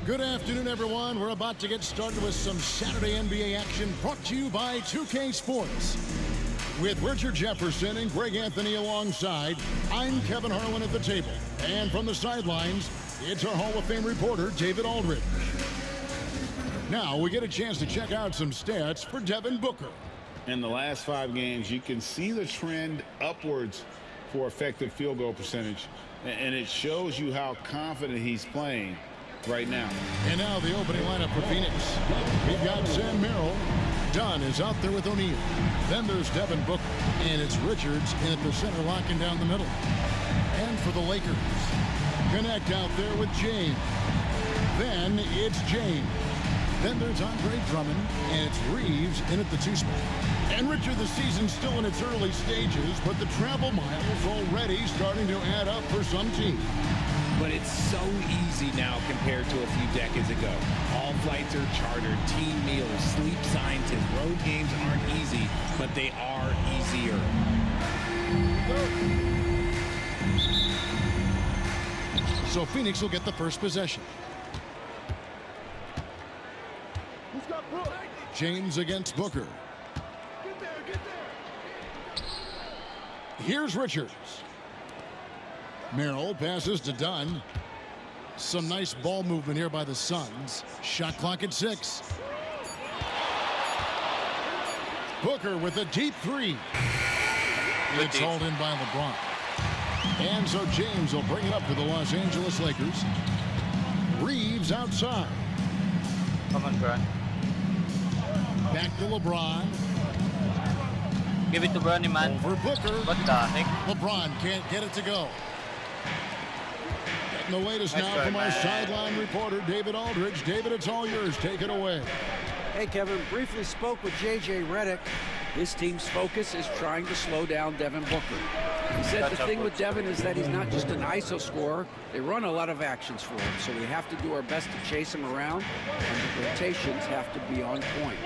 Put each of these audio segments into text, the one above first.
Good afternoon, everyone. We're about to get started with some Saturday NBA action brought to you by 2K Sports. With Richard Jefferson and Greg Anthony alongside, I'm Kevin Harlan at the table. And from the sidelines, it's our Hall of Fame reporter, David Aldridge. Now we get a chance to check out some stats for Devin Booker. In the last 5 games, you can see the trend upwards for effective field goal percentage. And it shows you how confident he's playing right now. And now the opening lineup for Phoenix. We've got Sam Merrill. Dunn is out there with O'Neal. Then there's Devin Booker. And it's Richards in at the center, locking down the middle. And for the Lakers, Connect out there with James. Then it's James. Then there's Andre Drummond. And it's Reeves in at the 2 spot. And Richard, the season's still in its early stages, but the travel miles already starting to add up for some teams. But it's so easy now compared to a few decades ago. All flights are chartered, team meals, sleep scientists. Road games aren't easy, but they are easier. So Phoenix will get the first possession. James against Booker. Here's Richards. Merrill passes to Dunn. Some nice ball movement here by the Suns. Shot clock at 6. Booker with a deep 3. It's hauled in by LeBron. And so James will bring it up for the Los Angeles Lakers. Reeves outside. Come on, Brian. Back to LeBron. Give it to Bronny, man. Over Booker. What the heck? LeBron can't get it to go. Getting the latest now from our sideline reporter, David Aldridge. David, it's all yours. Take it away. Hey, Kevin, briefly spoke with J.J. Redick. His team's focus is trying to slow down Devin Booker. He said the thing with Devin is that he's not just an ISO scorer. They run a lot of actions for him, so we have to do our best to chase him around, and the rotations have to be on point.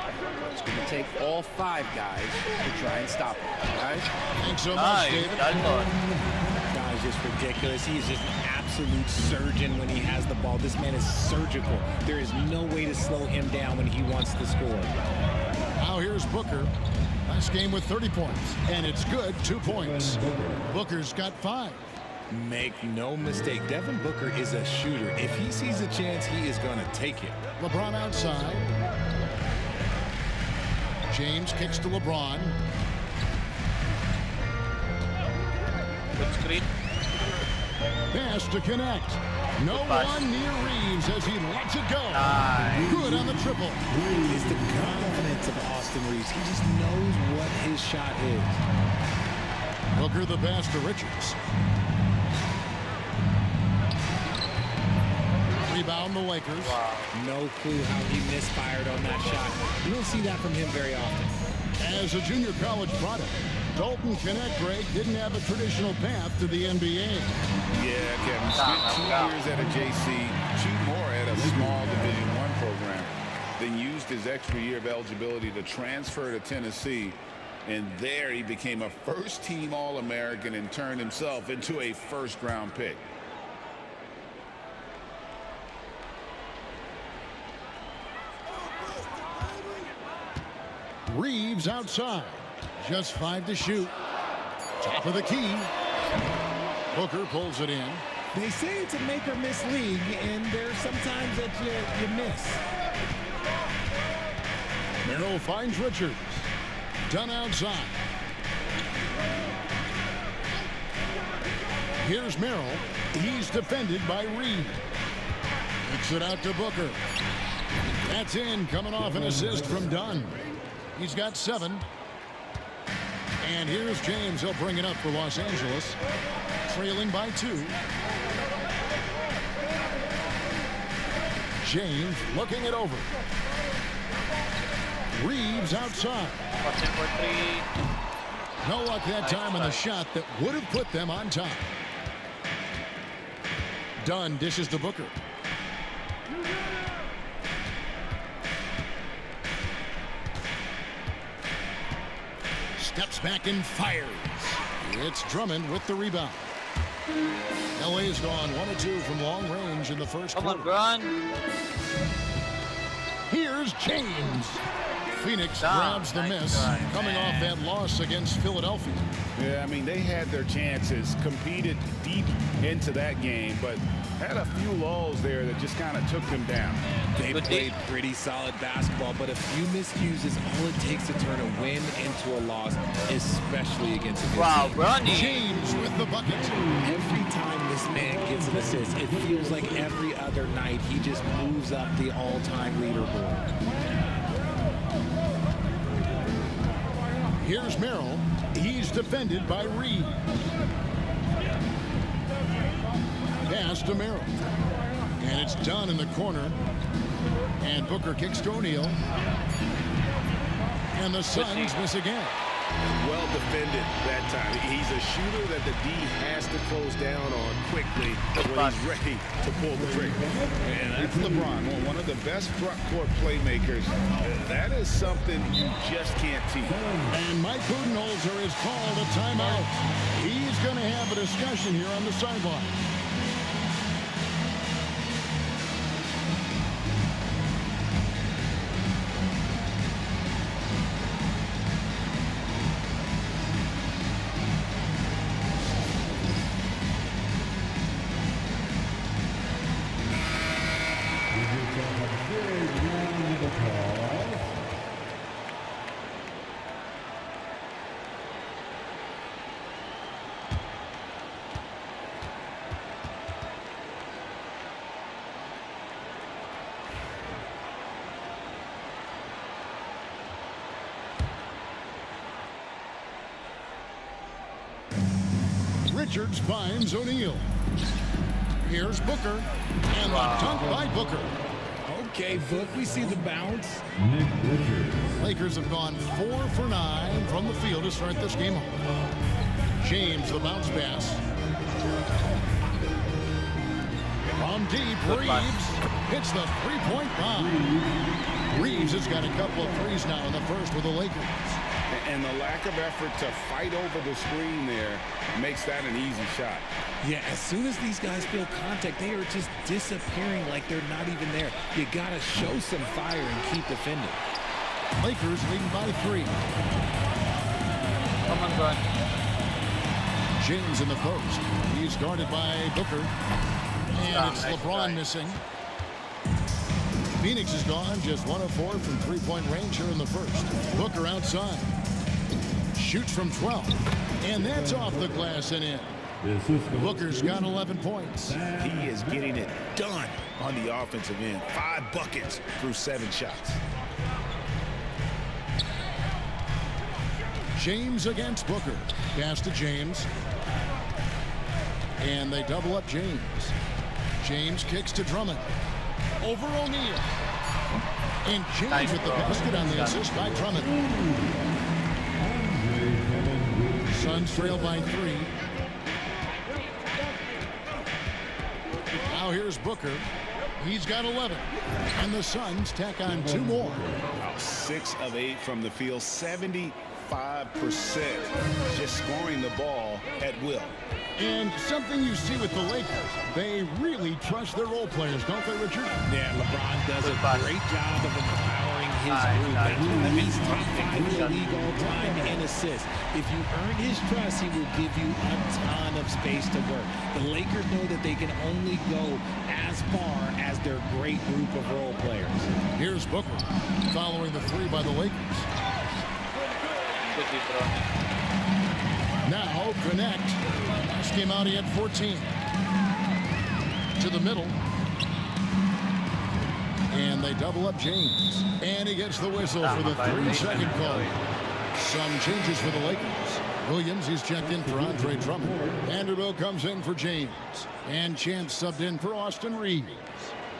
It's going to take all 5 guys to try and stop him, guys. Thanks so much, David. Guy's just ridiculous. He's just an absolute surgeon when he has the ball. This man is surgical. There is no way to slow him down when he wants to score. Now here's Booker. Last game with 30 points, and it's good, 2 points. Booker's got 5. Make no mistake, Devin Booker is a shooter. If he sees a chance, he is going to take it. LeBron outside. James kicks to LeBron. Good screen. Pass to Connect. No one near Reeves as he lets it go. Nice. Good on the triple. It's the confidence of Austin Reeves. He just knows what his shot is. Booker the pass to Richards. Rebound the Lakers. Wow. No clue how he misfired on that shot. You don't see that from him very often. As a junior college product, Dalton Connect, Greg, didn't have a traditional path to the NBA. Yeah, Kevin. Spent 2 years at a JC, 2 more at a small Division I program. Then used his extra year of eligibility to transfer to Tennessee. And there he became a first-team All-American and turned himself into a first-round pick. Reeves outside. Just 5 to shoot. Top of the key. Booker pulls it in. They say it's a make or miss league, and there's sometimes that you miss. Merrill finds Richards. Dunn outside. Here's Merrill. He's defended by Reed. Kicks it out to Booker. That's in, coming off an assist from Dunn. He's got 7. And here's James. He'll bring it up for Los Angeles. Trailing by 2. James looking it over. Reeves outside. What's it for 3? No luck that time on the shot that would have put them on top. Dunn dishes to Booker. Steps back and fires. It's Drummond with the rebound. LA's gone 1-2 from long range in the first Come on, quarter. Bron. Here's James. Phoenix grabs the Nice miss, try, coming off that loss against Philadelphia. Yeah, I mean, they had their chances, competed deep into that game, but had a few lulls there that just kind of took them down. They Good played day. pretty solid basketball, but a few miscues is all it takes to turn a win into a loss, especially against a good Wow, team. Bronny. James with the bucket. Every time this man gets an assist, it feels like every other night he just moves up the all-time leaderboard. Here's Merrill. He's defended by Reed. Pass to Merrill. And it's done in the corner. And Booker kicks to O'Neal. And the Suns miss again. Well defended that time. He's a shooter that the D has to close down on quickly when he's ready to pull the trigger. And that's LeBron, one of the best front court playmakers. That is something you just can't teach. And Mike Budenholzer has called a timeout. He's going to have a discussion here on the sideline. Richards finds O'Neal. Here's Booker. And the dunk by Booker. Okay, Book, we see the bounce. Lakers have gone 4 for 9 from the field to start this game off. James, the bounce pass. From deep, Reeves hits the three-point bomb. Reeves has got a couple of threes now in the first with the Lakers. And the lack of effort to fight over the screen there makes that an easy shot. Yeah, as soon as these guys feel contact, they are just disappearing like they're not even there. You gotta show some fire and keep defending. Lakers leading by 3. Come on, Bron. James in the post. He's guarded by Booker. And it's Nice LeBron try. missing. Phoenix is gone, just 1 of 4 from three-point range here in the first. Booker outside. Shoots from 12. And that's off the glass and in. Booker's got 11 points. He is getting it done on the offensive end. 5 buckets through 7 shots. James against Booker. Pass to James. And they double up James. James kicks to Drummond. Over O'Neal. And James Nice, with the bro. basket on the assist by Drummond. Suns trail by 3. Now here's Booker. He's got 11. And the Suns tack on 2 more. 6 of 8 from the field, 75% just scoring the ball at will. And something you see with the Lakers, they really trust their role players, don't they, Richard? Yeah, LeBron does Good a pass. great job of empowering his Nice, group. nice. That means top 5 in the league all time in assists. If you earn his trust, he will give you a ton of space to work. The Lakers know that they can only go as far as their great group of role players. Here's Booker, following the 3 by the Lakers. Good deep, Bron. Now connect. Last game out, he had 14. To the middle. And they double up James. And he gets the whistle for the 3-second call. Some changes for the Lakers. Williams, he's checked in for Andre Drummond. Vanderbilt comes in for James. And Chance subbed in for Austin Reeves.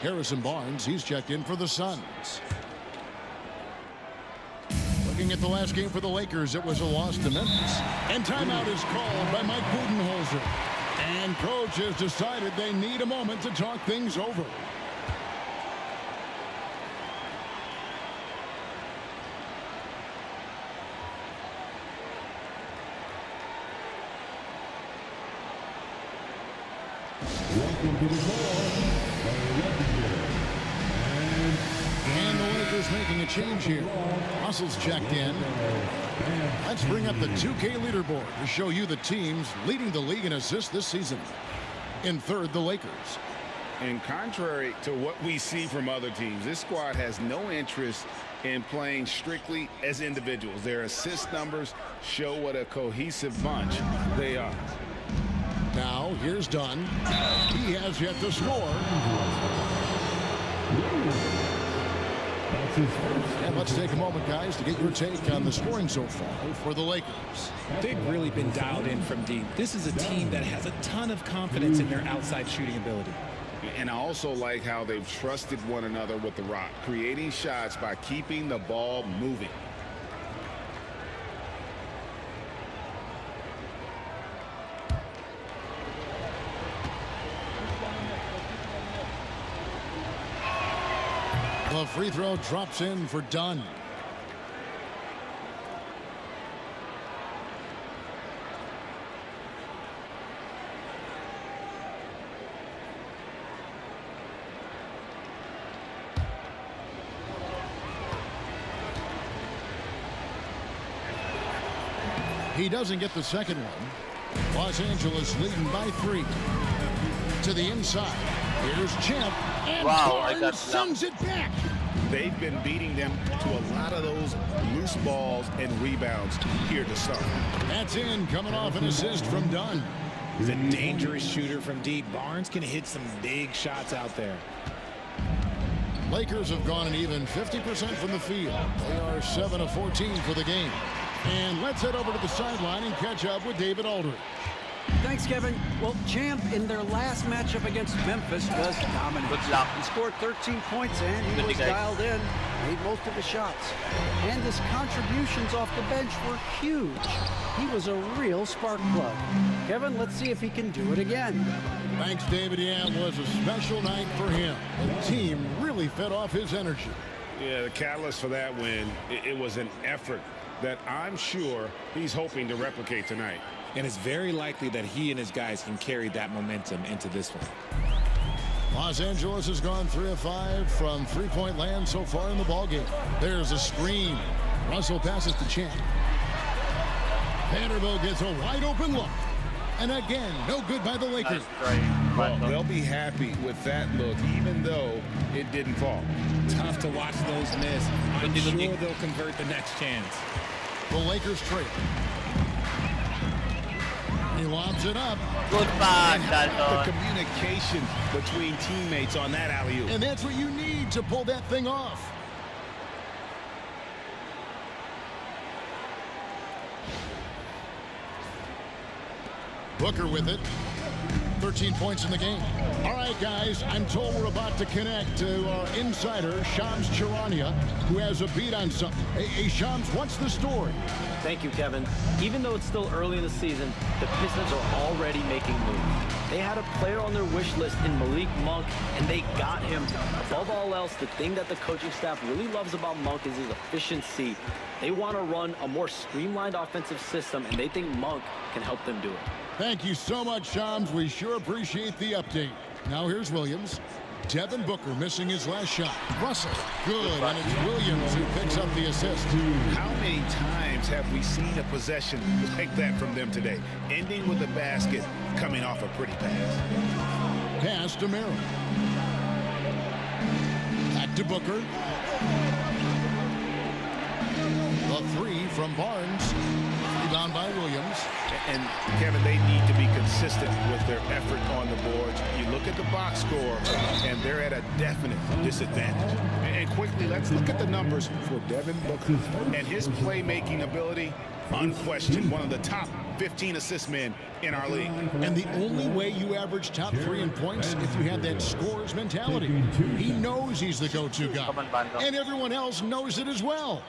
Harrison Barnes, he's checked in for the Suns. Looking at the last game for the Lakers, it was a loss to Memphis. And timeout is called by Mike Budenholzer. And coach has decided they need a moment to talk things over. And the Lakers making a change here. Russell's checked in. Let's bring up the 2K leaderboard to show you the teams leading the league in assists this season. In third, the Lakers. And contrary to what we see from other teams, this squad has no interest in playing strictly as individuals. Their assist numbers show what a cohesive bunch they are. Now, here's Dunn. He has yet to score. And let's take a moment, guys, to get your take on the scoring so far for the Lakers. They've really been dialed in from deep. This is a team that has a ton of confidence in their outside shooting ability. And I also like how they've trusted one another with the rock, creating shots by keeping the ball moving. The free throw drops in for Dunn. He doesn't get the second one. Los Angeles leading by 3. To the inside. Here's Champ. And Barnes sends it back. They've been beating them to a lot of those loose balls and rebounds here to start. That's in, coming off an assist from Dunn. He's a dangerous shooter from deep. Barnes can hit some big shots out there. Lakers have gone an even 50% from the field. They are 7 of 14 for the game. And let's head over to the sideline and catch up with David Aldridge. Thanks, Kevin. Well, Champ in their last matchup against Memphis was dominant. He scored 13 points and he was dialed in, made most of the shots. And his contributions off the bench were huge. He was a real spark plug. Kevin, let's see if he can do it again. Thanks, David. Yeah, it was a special night for him. The team really fed off his energy. Yeah, the catalyst for that win, it was an effort that I'm sure he's hoping to replicate tonight. And it's very likely that he and his guys can carry that momentum into this one. Los Angeles has gone 3 of 5 from three-point land so far in the ballgame. There's a screen. Russell passes to Champ. Vanderbilt gets a wide-open look. And again, no good by the Lakers. Well, they'll be happy with that look, even though it didn't fall. Tough to watch those miss. I'm sure they'll convert the next chance. The Lakers trail. He lobs it up. Good pass, The communication between teammates on that alley-oop. And that's what you need to pull that thing off. Booker with it. 13 points in the game. All right, guys, I'm told we're about to connect to our insider, Shams Charania, who has a beat on something. Hey, Shams, what's the story? Thank you, Kevin. Even though it's still early in the season, the Pistons are already making moves. They had a player on their wish list in Malik Monk, and they got him. Above all else, the thing that the coaching staff really loves about Monk is his efficiency. They want to run a more streamlined offensive system, and they think Monk can help them do it. Thank you so much, Shams. We sure appreciate the update. Now here's Williams. Devin Booker missing his last shot. Russell, good, and it's Williams who picks up the assist. How many times have we seen a possession like that from them today? Ending with a basket, coming off a pretty pass. Pass to Merrill. Back to Booker. The 3 from Barnes. Rebound by Williams. And, Kevin, they need to be consistent with their effort on the boards. You look at the box score, and they're at a definite disadvantage. And quickly, let's look at the numbers for Devin Booker. And his playmaking ability, unquestioned, one of the top 15 assist men in our league. And the only way you average top 3 in points if you have that scorer's mentality. He knows he's the go-to guy. And everyone else knows it as well.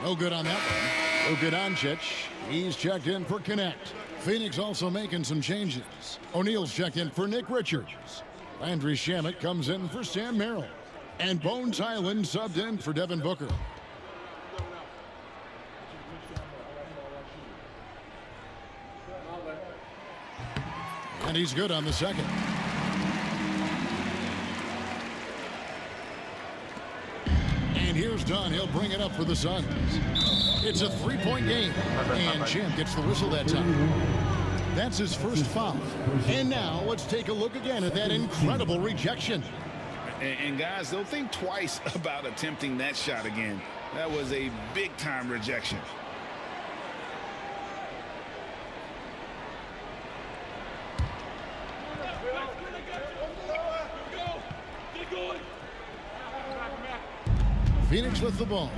No good on that one. Luka Doncic, he's checked in for Connect. Phoenix also making some changes. O'Neal's checked in for Nick Richards. Landry Shamet comes in for Sam Merrill. And Bones Highland subbed in for Devin Booker. And he's good on the second. And here's Dunn. He'll bring it up for the Suns. It's a three-point game. And Champ gets the whistle that time. That's his first foul. And now let's take a look again at that incredible rejection. And guys, they'll think twice about attempting that shot again. That was a big-time rejection. Phoenix with the ball.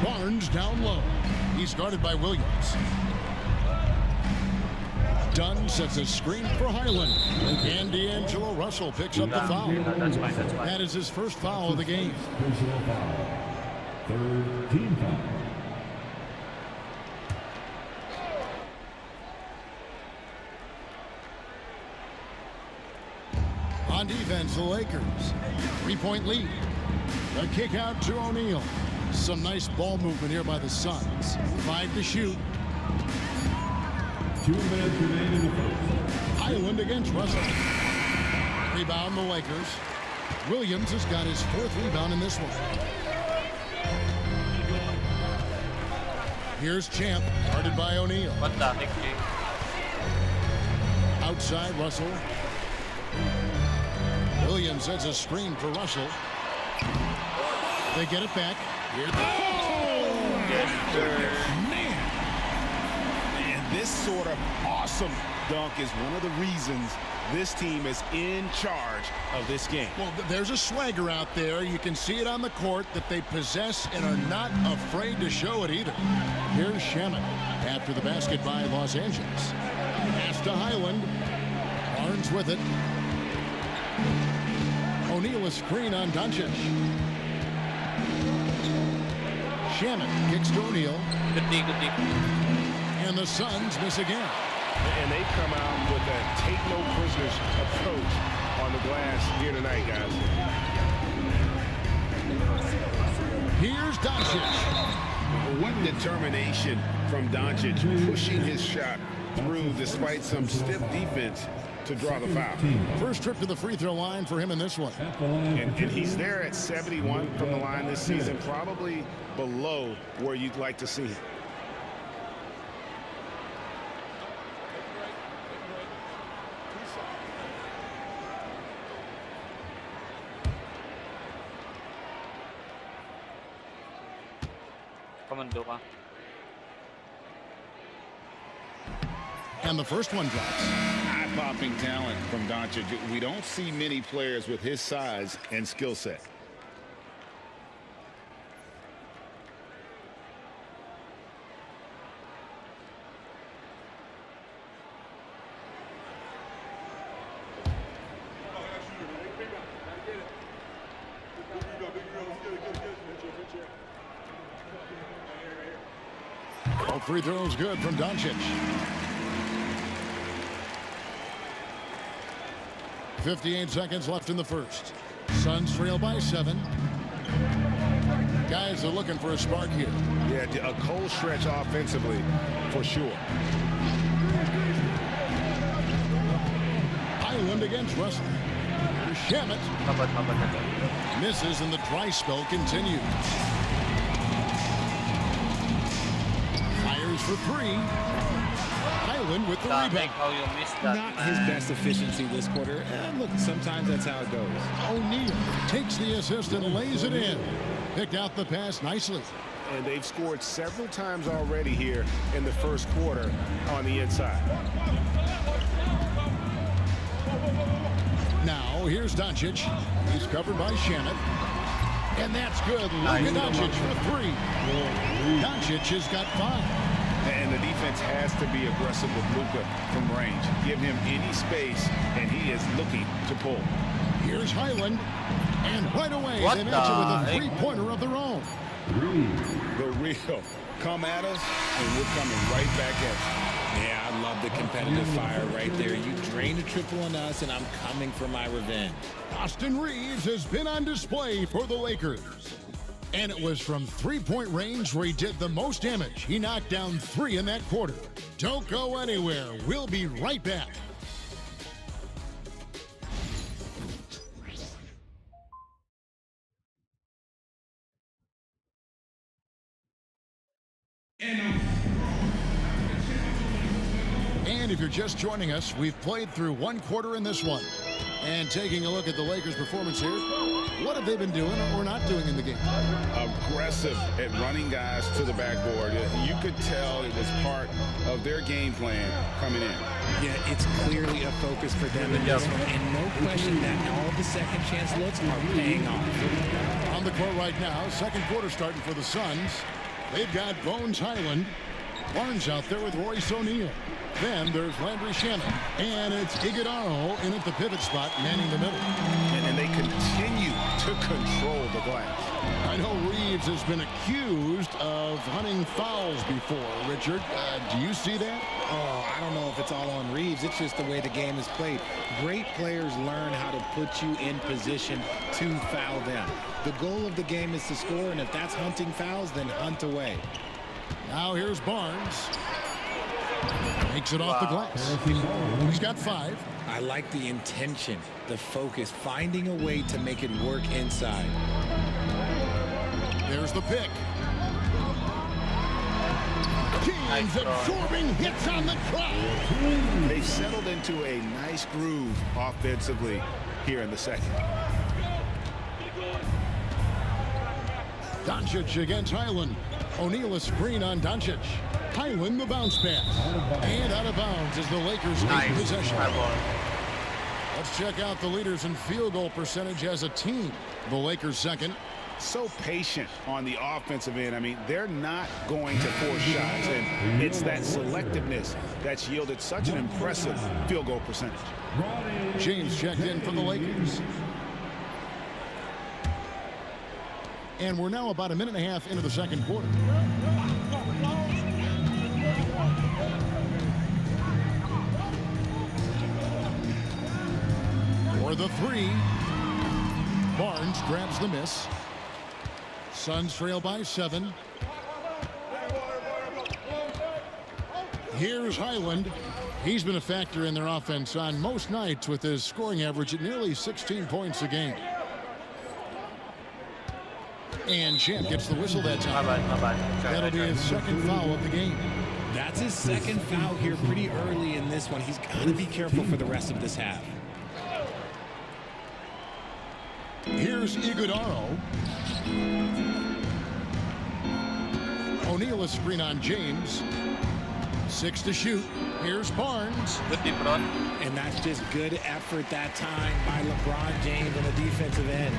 Barnes down low. He's guarded by Williams. Dunn sets a screen for Highland. And D'Angelo Russell picks up the foul. That's fine, that's fine. That is his first foul of the game. Personal foul. Third team foul. On defense, the Lakers. 3-point lead. The kick out to O'Neal. Some nice ball movement here by the Suns. 5 to shoot. 2 minutes remain in the first. Highland against Russell. Rebound the Lakers. Williams has got his 4th rebound in this one. Here's Champ, guarded by O'Neal. What the heck, Jake? Outside Russell. Williams sets a screen for Russell. They get it back. Here. Yes, sir. And this sort of awesome dunk is one of the reasons this team is in charge of this game. Well, there's a swagger out there. You can see it on the court that they possess and are not afraid to show it either. Here's Shaman after the basket by Los Angeles. Pass to Highland. Barnes with it. O'Neal a screen on Doncic. Shaman kicks to O'Neal. Good D, good D. And the Suns miss again. And they come out with a take no prisoners approach on the glass here tonight, guys. Here's Doncic. What determination from Doncic, pushing his shot through despite some stiff defense to draw the foul. First trip to the free throw line for him in this one. And he's there at 71 from the line this season, probably below where you'd like to see him. Komando ka. And the first one drops. Eye-popping talent from Doncic. We don't see many players with his size and skill set. All free throws good from Doncic. 58 seconds left in the first. Suns trail by 7. Guys are looking for a spark here. Yeah, a cold stretch offensively, for sure. Highland against Russell. Shamet Tapat. misses and the dry spell continues. Fires for 3. Highland with the Damn, rebound. how you missed that, Not man. his best efficiency this quarter. Look, sometimes that's how it goes. O'Neal takes the assist and lays it in. Picked out the pass nicely. And they've scored several times already here in the first quarter on the inside. Now, here's Doncic. He's covered by Shamet. And that's good. Luka Doncic for 3. Doncic has got 5. And the defense has to be aggressive with Luka from range. Give him any space, and he is looking to pull. Here's Highland. And right away, What they the match it with a heck? three-pointer of their own. The real. Come at us, and we're coming right back at you. Yeah, I love the competitive fire right there. You drain a triple on us, and I'm coming for my revenge. Austin Reeves has been on display for the Lakers. And it was from three-point range where he did the most damage. He knocked down 3 in that quarter. Don't go anywhere. We'll be right back. And if you're just joining us, we've played through 1 quarter in this one. And taking a look at the Lakers' performance here, what have they been doing or not doing in the game? Aggressive at running guys to the backboard. You could tell it was part of their game plan coming in. Yeah, it's clearly a focus for them in this one. And no question that all the second chance looks are paying off. On the court right now, second quarter starting for the Suns. They've got Bones Highland. Barnes out there with Royce O'Neal. Then there's Landry Shamet. And it's Iguodala in at the pivot spot, manning the middle. And they continue to control the glass. I know Reeves has been accused of hunting fouls before. Richard, do you see that? Oh, I don't know if it's all on Reeves. It's just the way the game is played. Great players learn how to put you in position to foul them. The goal of the game is to score, and if that's hunting fouls, then hunt away. Now here's Barnes. Makes it off the glass. He's got 5. I like the intention, the focus, finding a way to make it work inside. There's the pick. James absorbing hits on the trap. They've settled into a nice groove offensively here in the second. Doncic against Highland. O'Neal a screen on Doncic. Highland the bounce pass. And out of bounds as the Lakers take possession. Let's check out the leaders in field goal percentage as a team. The Lakers second. So patient on the offensive end. I mean, they're not going to force shots, and it's that selectiveness that's yielded such an impressive field goal percentage. James checked in for the Lakers. And we're now about a minute and a half into the second quarter. For the 3, Barnes grabs the miss. Suns trail by 7. Here's Highland. He's been a factor in their offense on most nights with his scoring average at nearly 16 points a game. And Champ gets the whistle that time. That'll be his second foul of the game. That's his second foul here pretty early in this one. He's got to be careful for the rest of this half. Here's Iguodala. O'Neal a screen on James. 6 to shoot. Here's Barnes. Good deep run. And that's just good effort that time by LeBron James on the defensive end.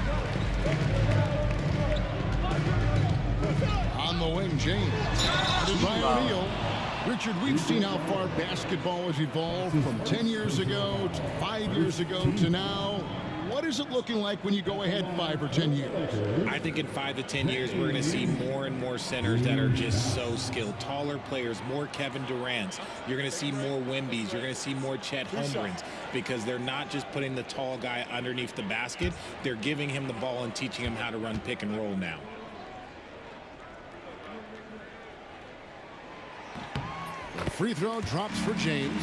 On the wing, James. And by O'Neal. Richard, we've seen how far basketball has evolved from 10 years ago to 5 years ago to now. What is it looking like when you go ahead 5 or 10 years? I think in 5 to 10 years, we're going to see more and more centers that are just so skilled. Taller players, more Kevin Durant's. You're going to see more Wembys. You're going to see more Chet Holmgrens because they're not just putting the tall guy underneath the basket. They're giving him the ball and teaching him how to run pick and roll now. The free throw drops for James.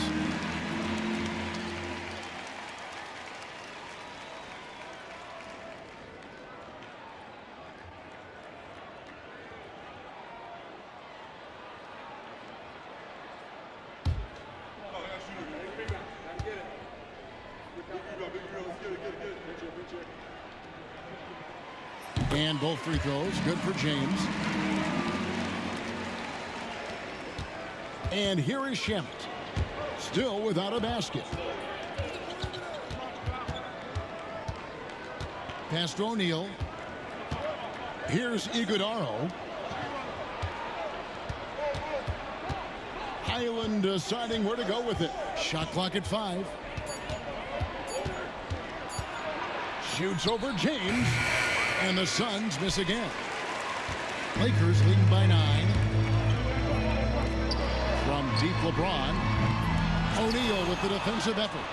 And both free throws good for James. And here is Shamet, still without a basket. Pass to O'Neal. Here's Iguodala. Highland deciding where to go with it. Shot clock at 5. Shoots over James. And the Suns miss again. Lakers leading by 9. From deep LeBron. O'Neal with the defensive effort.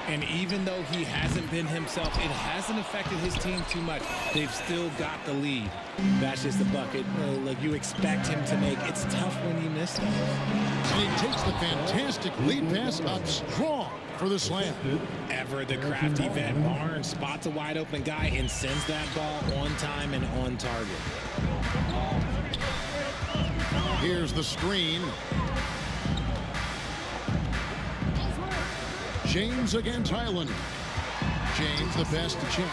And even though he hasn't been himself, it hasn't affected his team too much. They've still got the lead. That's just the bucket like you expect him to make. It's tough when you miss them. And he takes the fantastic lead pass up strong for the slam. Ever the crafty vet, Barnes spots a wide open guy and sends that ball on time and on target. Here's the screen. James against Highland. James the pass to Champ.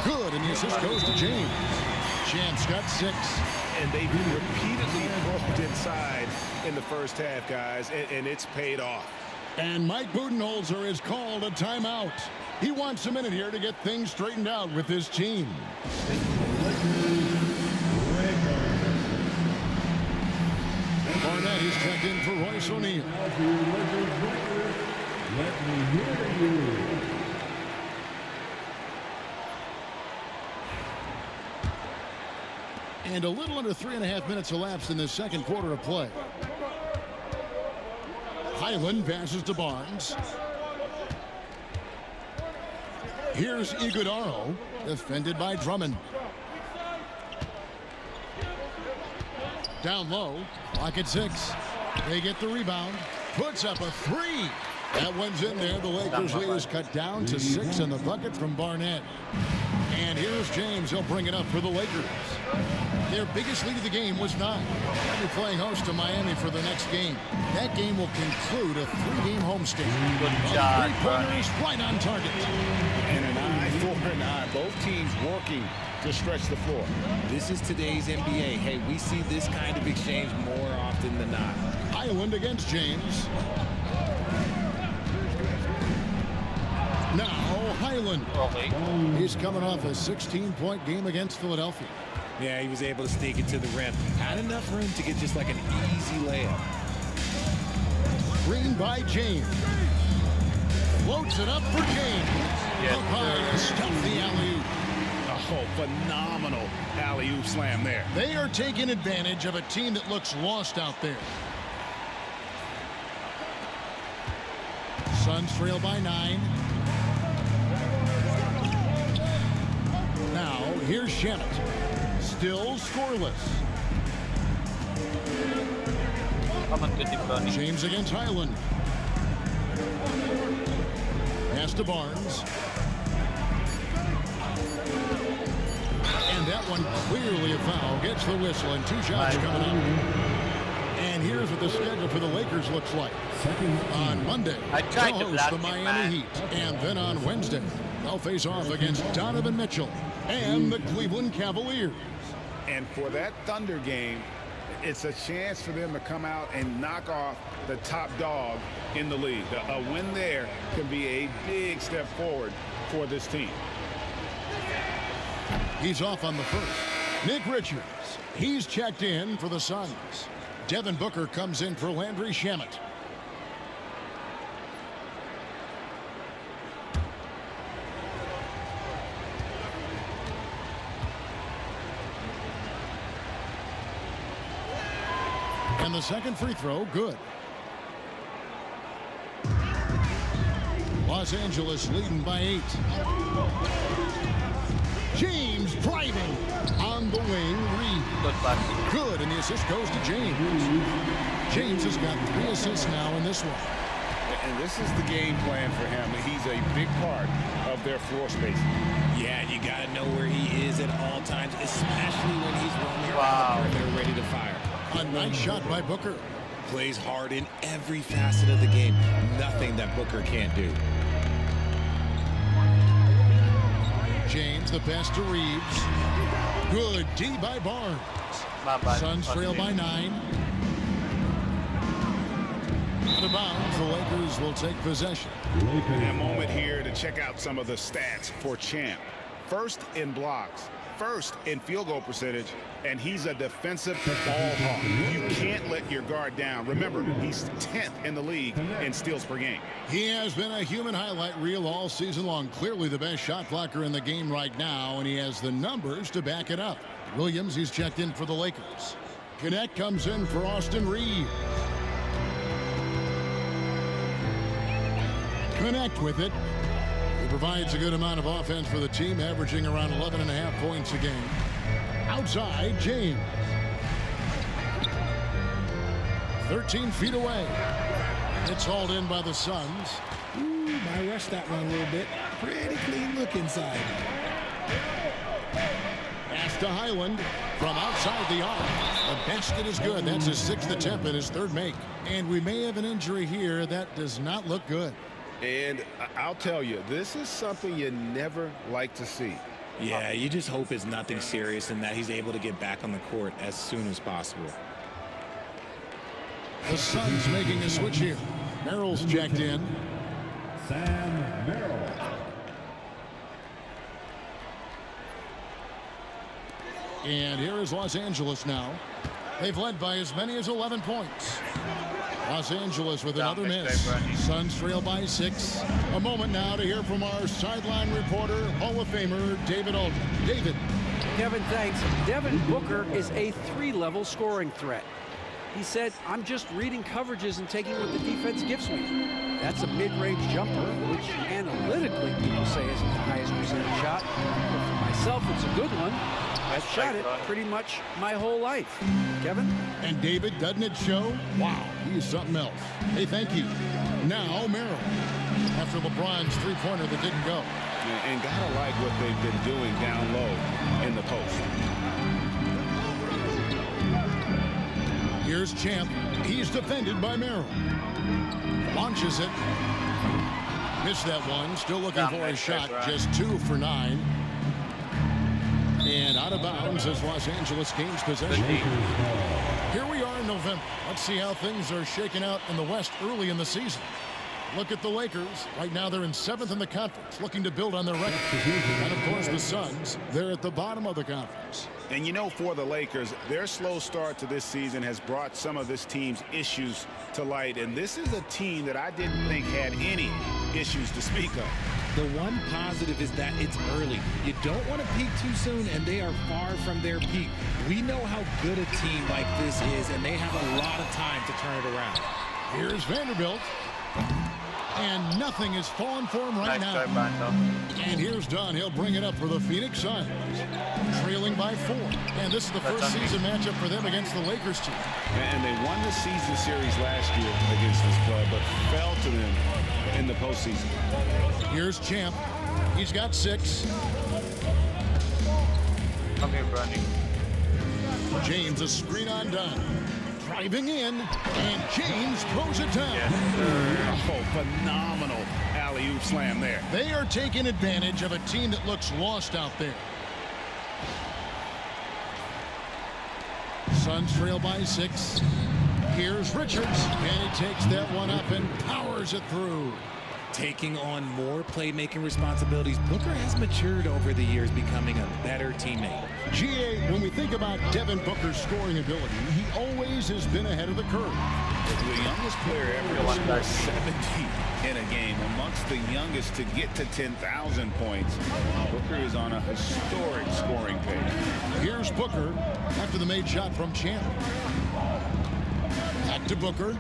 Good, and the assist goes to James. Champ's got 6. And they've repeatedly broke inside in the first half, guys, and it's paid off. And Mike Budenholzer has called a timeout. He wants a minute here to get things straightened out with his team. Barnett is checked in for Royce O'Neal. Let me hear you. And a little under 3.5 minutes elapsed in this second quarter of play. Highland passes to Barnes. Here's Iguodaro, defended by Drummond. Down low, clock at 6. They get the rebound, puts up a 3. That one's in there. The Lakers lead is cut down to 6 in the bucket from Barnett. And here's James. He'll bring it up for the Lakers. Their biggest lead of the game was 9. They'll be playing host to Miami for the next game. That game will conclude a 3-game homestand. Good job, 3-pointers right on target. And an eye for an eye. Both teams working to stretch the floor. This is today's NBA. Hey, we see this kind of exchange more often than not. Highland against James. Now Highland. He's coming off a 16-point game against Philadelphia. Yeah, he was able to sneak it to the rim. Had enough room to get just like an easy layup. Screen by James. Floats it up for James. Yes, Up high to stuff the alley-oop. Oh, phenomenal alley-oop slam there. They are taking advantage of a team that looks lost out there. Suns trail by 9. Now, here's Shamet. Still scoreless. James against Highland. Pass to Barnes. And that one clearly a foul. Gets the whistle and 2 shots coming up. And here's what the schedule for the Lakers looks like. On Monday, they'll host the Miami Heat. And then on Wednesday, they'll face off against Donovan Mitchell and the Cleveland Cavaliers. And for that Thunder game, it's a chance for them to come out and knock off the top dog in the league. A win there can be a big step forward for this team. He's off on the first. Nick Richards, he's checked in for the Suns. Devin Booker comes in for Landry Shamet. And the second free throw, good. Los Angeles leading by 8. James driving on the wing. Reed. Good, and the assist goes to James. James has got 3 assists now in this one. And this is the game plan for him. He's a big part of their floor space. Yeah, you got to know where he is at all times, especially when he's roaming around the perimeter ready to fire. A nice shot by Booker. Plays hard in every facet of the game. Nothing that Booker can't do. James, the pass to Reeves. Good D by Barnes. Suns trail by 9. Out of bounds, the Lakers will take possession. A moment here to check out some of the stats for Champ. First in blocks, first in field goal percentage, and he's a defensive ball hawk. You can't let your guard down. Remember, he's 10th in the league in steals per game. He has been a human highlight reel all season long. Clearly the best shot blocker in the game right now, and he has the numbers to back it up. Williams, he's checked in for the Lakers. Connect comes in for Austin Reeves. connect with it. He provides a good amount of offense for the team, averaging around 11.5 points a game. Outside, James. 13 feet away. It's hauled in by the Suns. Ooh, might rush that one a little bit. Pretty clean look inside. Pass to Highland from outside the arc. The basket is good. That's his 6th attempt and his 3rd make. And we may have an injury here that does not look good. And I'll tell you, this is something you never like to see. Yeah, you just hope it's nothing serious and that he's able to get back on the court as soon as possible. The Suns making a switch here. Merrill's checked in. Sam Merrill. And here is Los Angeles now. They've led by as many as 11 points. Los Angeles with another miss. Suns trail by 6. A moment now to hear from our sideline reporter, Hall of Famer David Aldridge. David. Kevin, thanks. Devin Booker is a 3-level scoring threat. He said, I'm just reading coverages and taking what the defense gives me. That's a mid-range jumper, which analytically people say isn't the highest percentage shot. But for myself, it's a good one. I've shot it pretty much my whole life. Kevin? And David, doesn't it show? Wow, he is something else. Hey, thank you. Now, Merrill. After LeBron's 3-pointer that didn't go. And gotta like what they've been doing down low in the post. Here's Champ. He's defended by Merrill. Launches it. Missed that one. Still looking for a shot. Just 2 for 9. And out of bounds as Los Angeles gains possession. Here we are in November. Let's see how things are shaking out in the West early in the season. Look at the Lakers. Right now they're in 7th in the conference, looking to build on their record. And of course the Suns, they're at the bottom of the conference. And you know, for the Lakers, their slow start to this season has brought some of this team's issues to light. And this is a team that I didn't think had any issues to speak of. The one positive is that it's early. You don't want to peak too soon, and they are far from their peak. We know how good a team like this is, and they have a lot of time to turn it around. Here's Vanderbilt. And nothing is falling for him right now. And here's Dunn. He'll bring it up for the Phoenix Suns. Trailing by 4. And this is the first season matchup for them against the Lakers team. And they won the season series last year against this club, but fell to them in the postseason. Here's Champ. He's got 6. Come here, Brandon. James, a screen on Dunn. Driving in, and James throws it down. Oh, phenomenal alley-oop slam there. They are taking advantage of a team that looks lost out there. Suns trail by 6. Here's Richards, and he takes that one up and powers it through. Taking on more playmaking responsibilities, Booker has matured over the years, becoming a better teammate. GA, when we think about Devin Booker's scoring ability, he always has been ahead of the curve. The youngest player ever to score 70 in a game, amongst the youngest to get to 10,000 points. Booker is on a historic scoring pace. Here's Booker after the made shot from Champ. Back to Booker.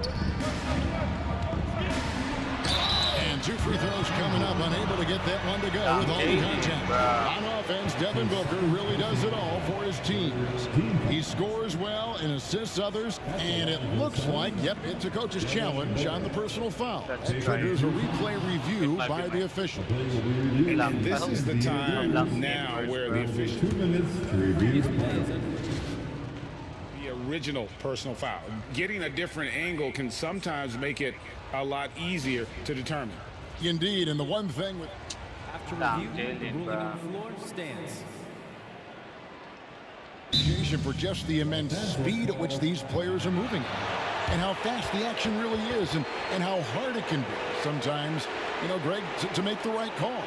And 2 free throws coming up, unable to get that one to go with all the contact. On offense, Devin Booker really does it all for his teams. He scores well and assists others, and it looks like, yep, it's a coach's challenge on the personal foul. That triggers a replay review by the official. And this is the time now where the official... 2 minutes to review the play. The original personal foul. Getting a different angle can sometimes make it a lot easier to determine. Indeed, and the one thing with... After review, the ruling on the floor stands. For just the immense speed at which these players are moving and how fast the action really is and how hard it can be sometimes, you know, Greg, to make the right call.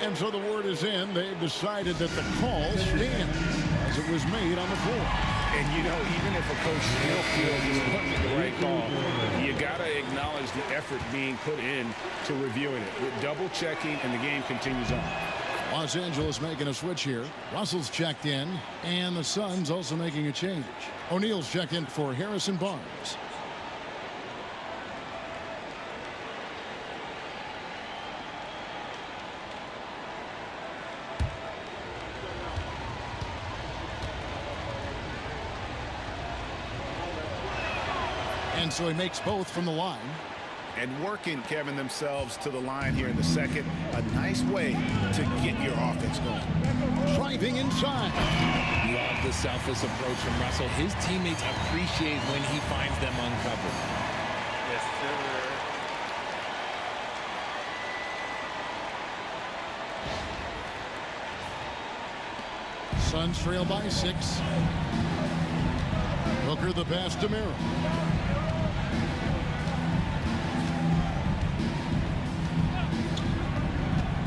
And so the word is in. They've decided that the call stands as it was made on the floor. And, you know, even if a coach still feels this wasn't the right call, you got to acknowledge the effort being put in to reviewing it. With double checking, and the game continues on. Los Angeles making a switch here. Russell's checked in, and the Suns also making a change. O'Neal's checked in for Harrison Barnes. And so he makes both from the line. And working, Kevin, themselves to the line here in the second. A nice way to get your offense going. Driving inside. Love the selfless approach from Russell. His teammates appreciate when he finds them uncovered. Yes, sir. Suns trail by 6. Booker the pass to Merrill.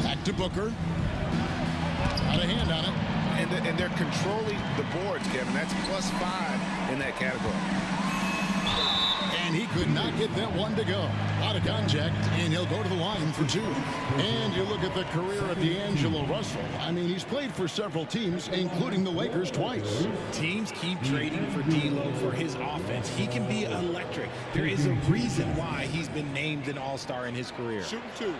Back to Booker. Got a hand on it. And they're controlling the boards, Kevin. That's +5 in that category. And he could not get that one to go. Out of contact, and he'll go to the line for 2. And you look at the career of D'Angelo Russell. I mean, he's played for several teams, including the Lakers twice. Teams keep trading for D'Lo for his offense. He can be electric. There is a reason why he's been named an all-star in his career. Shooting 2.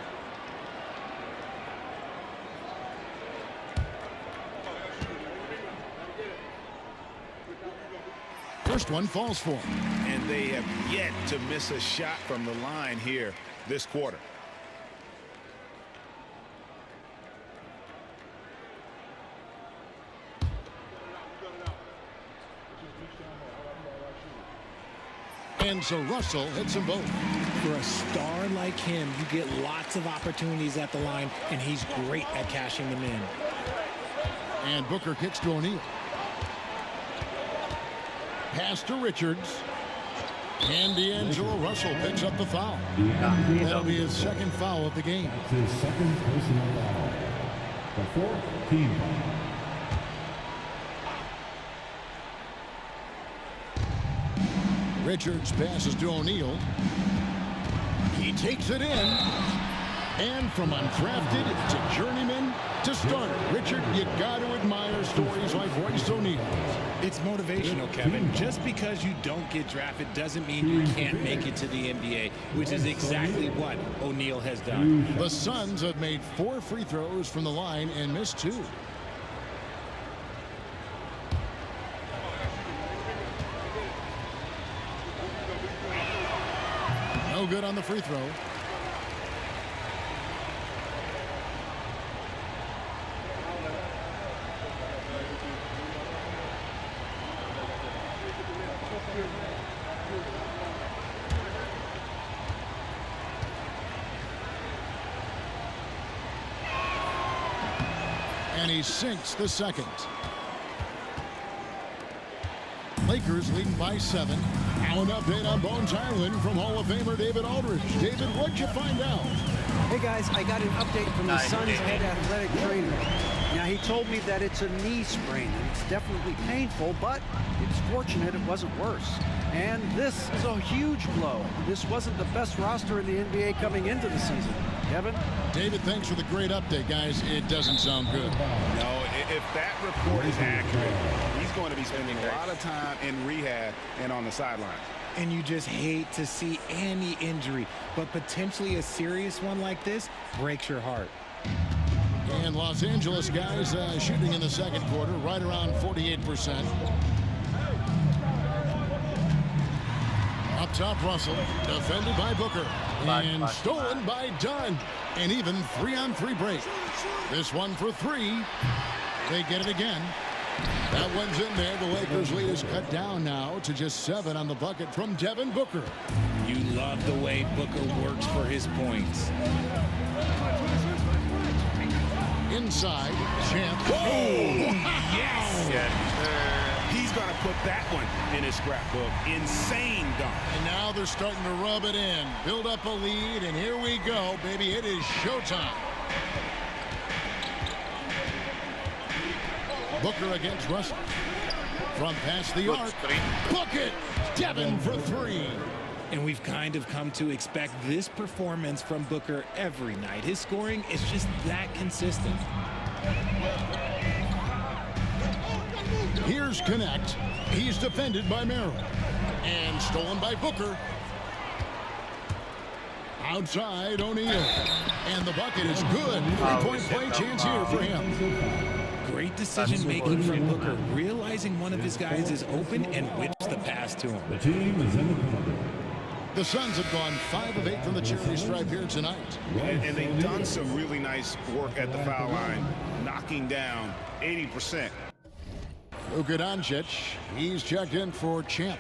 First one falls for him. And they have yet to miss a shot from the line here this quarter. And so Russell hits them both. For a star like him, you get lots of opportunities at the line, and he's great at cashing them in. And Booker kicks to O'Neal. Pass to Richards. And D'Angelo Russell picks up the foul. That'll be his second foul of the game. That's his second personal foul. The 4th team foul. Richards passes to O'Neal. He takes it in. And from undrafted to journeyman to starter. Richard, you got to admire stories like Royce O'Neal. It's motivational, Kevin. Just because you don't get drafted doesn't mean you can't make it to the NBA, which is exactly what O'Neal has done. The Suns have made 4 free throws from the line and missed 2. No good on the free throw. And he sinks the second. Lakers leading by 7. Now an update on Bones Island from Hall of Famer David Aldridge. David, what'd you find out? Hey guys, I got an update from the Suns head athletic trainer. Now he told me that it's a knee sprain and it's definitely painful, but it's fortunate it wasn't worse. And this is a huge blow. This wasn't the best roster in the NBA coming into the season. Kevin? David, thanks for the great update, guys. It doesn't sound good. No, if that report is accurate, he's going to be spending a lot of time in rehab and on the sidelines. And you just hate to see any injury, but potentially a serious one like this breaks your heart. And Los Angeles guys shooting in the second quarter right around 48%. Up top, Russell, defended by Booker, and stolen by Dunn. And even 3-on-3 break. This one for 3. They get it again. That one's in there. The Lakers' lead is cut down now to just 7 on the bucket from Devin Booker. You love the way Booker works for his points. Inside, Champ. Oh, yes! Yes, sir. He's going to put that one in his scrapbook. Insane dunk. And now they're starting to rub it in. Build up a lead, and here we go, baby. It is showtime. Booker against Russell. From past the arc. Bucket! Devin for 3. And we've kind of come to expect this performance from Booker every night. His scoring is just that consistent. Here's Connect. He's defended by Merrill. And stolen by Booker. Outside, O'Neal. And the bucket is good. 3-point play chance here for him. Great decision-making from Booker, realizing one of his guys is open and whips the pass to him. The team is in the corner. The Suns have gone 5 of 8 from the charity stripe here tonight. And they've done some really nice work at the foul line, knocking down 80%. Luka Doncic, he's checked in for Champ.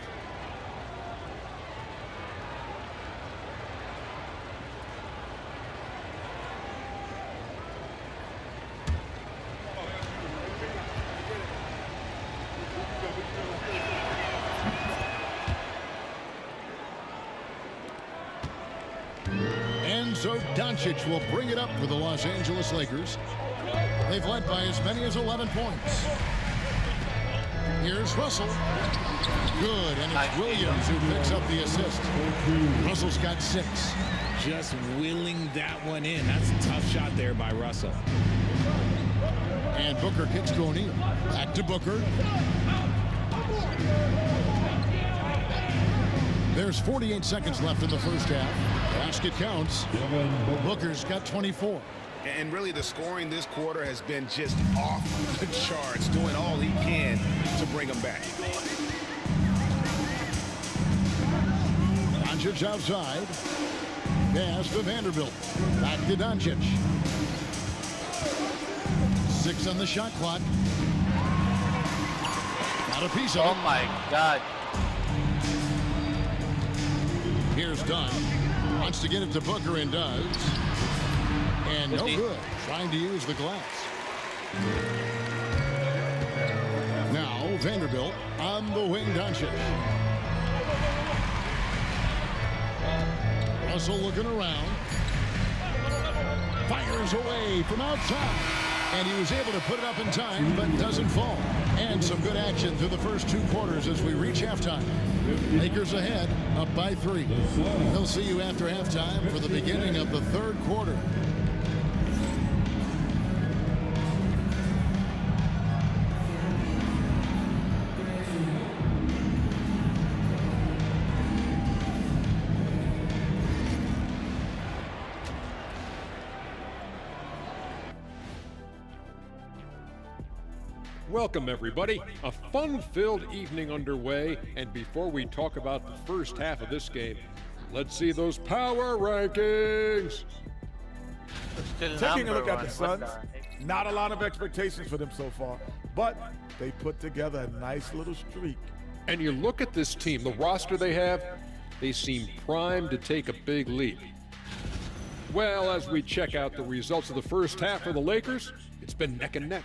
And so Doncic will bring it up for the Los Angeles Lakers. They've led by as many as 11 points. Here's Russell. Good, and it's Williams who picks up the assist. Russell's got 6. Just willing that one in. That's a tough shot there by Russell. And Booker kicks to O'Neal. Back to Booker. There's 48 seconds left in the first half. Basket counts. Booker's got 24. And really the scoring this quarter has been just off the charts, doing all he can to bring them back. Doncic outside. Pass to Vanderbilt. Back to Doncic. 6 on the shot clock. Got a piece of it. Oh my God. Here's Dunn. Wants to get it to Booker and does. And no good. Trying to use the glass. Now Vanderbilt on the wing. Doncic. Russell looking around. Fires away from outside. And he was able to put it up in time, but doesn't fall. And some good action through the first 2 quarters as we reach halftime. Lakers ahead, up by 3. They'll see you after halftime for the beginning of the 3rd quarter. Welcome, everybody. A fun-filled evening underway, and before we talk about the first half of this game, let's see those power rankings. Taking a look at the Suns, not a lot of expectations for them so far, but they put together a nice little streak. And you look at this team, the roster they have, they seem primed to take a big leap. Well, as we check out the results of the first half for the Lakers, it's been neck and neck.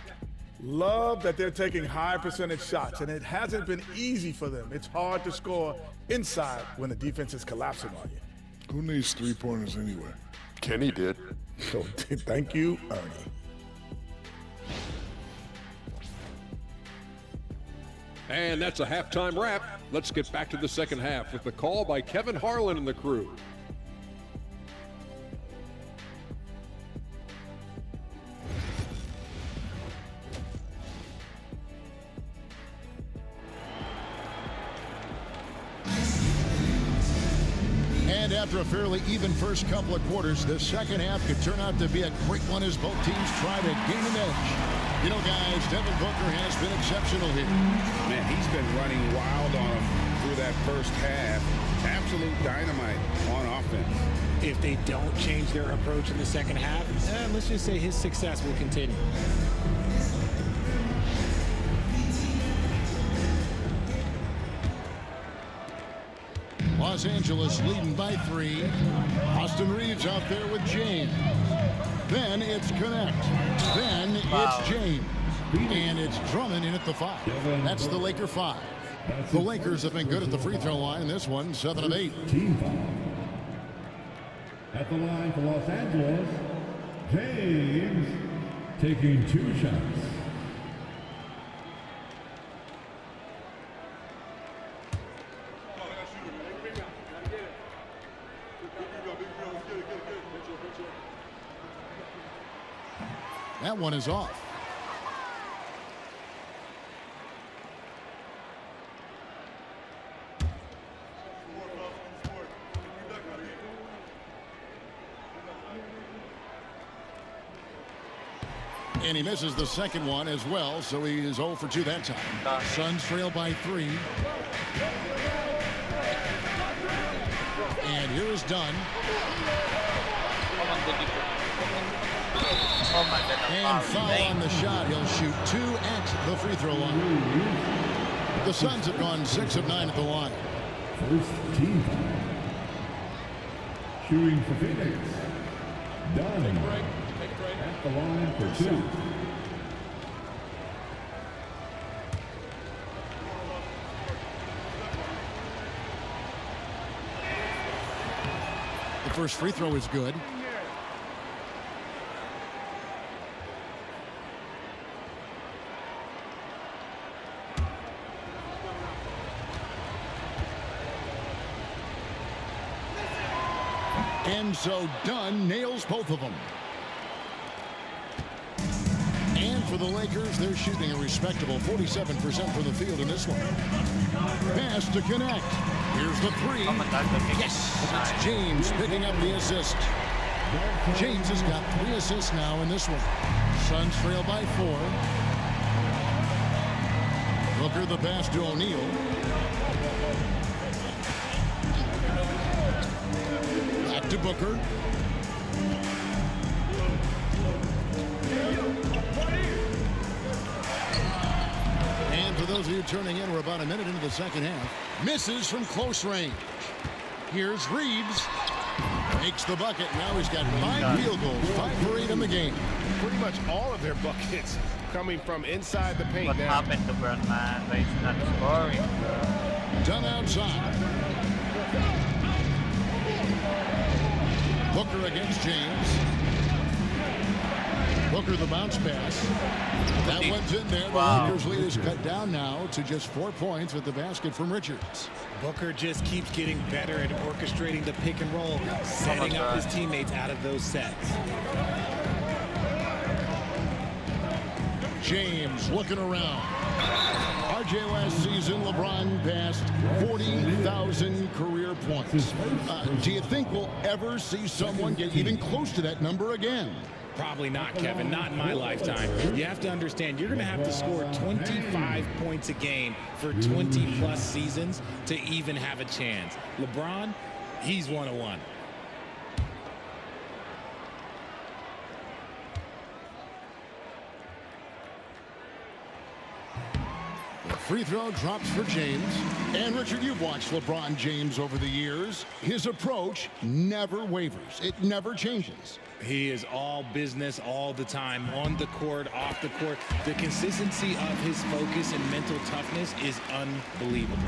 Love that they're taking high percentage shots, and it hasn't been easy for them. It's hard to score inside when the defense is collapsing on you. Who needs 3-pointers anyway? Kenny did. So thank you, Ernie. And that's a halftime wrap. Let's get back to the second half with the call by Kevin Harlan and the crew. And after a fairly even first couple of quarters, the second half could turn out to be a great one as both teams try to gain an edge. You know, guys, Devin Booker has been exceptional here. Man, he's been running wild on him through that first half. Absolute dynamite on offense. If they don't change their approach in the second half, let's just say his success will continue. Los Angeles leading by 3. Austin Reeves out there with James. Then it's Connect. Then it's James. And it's Drummond in at the 5. That's the Laker 5. The Lakers have been good at the free throw line in this one, 7 of 8. Team foul. At the line for Los Angeles, James taking 2 shots. That one is off. And he misses the second one as well, so he is 0 for 2 that time. Suns trail by 3. Dunn. Oh my goodness. And foul on the shot. He'll shoot 2 at the free throw line. The Suns have gone 6 of 9 at the line. First team foul. Shooting for Phoenix. Dunn. At the line for 2. The first free throw is good. And so Dunn nails both of them. And for the Lakers, they're shooting a respectable 47% from the field in this one. Pass to connect. Here's the 3. Yes! It's James picking up the assist. James has got 3 assists now in this one. Suns trail by 4. Booker the pass to O'Neal. Back to Booker. And for those of you turning in, we're about a minute into the second half. Misses from close range. Here's Reeves. Makes the bucket. Now he's got 5 field goals, 5 for 8 in the game. Pretty much all of their buckets coming from inside the paint. What now. happened to Brown, man? Why he's not scoring, bro? Done outside. Booker against James. Booker the bounce pass. That one's in there. The Lakers lead is cut down now to just 4 points with the basket from Richards. Booker just keeps getting better at orchestrating the pick and roll, setting up his teammates out of those sets. James looking around. RJ last season, LeBron passed 40,000 career points. Do you think we'll ever see someone get even close to that number again? Probably not, Kevin. Not in my lifetime. You have to understand, you're going to have to score 25 points a game for 20-plus seasons to even have a chance. LeBron, he's 101. Free throw drops for James. And Richard, you've watched LeBron James over the years. His approach never wavers. It never changes. He is all business all the time, on the court, off the court. The consistency of his focus and mental toughness is unbelievable.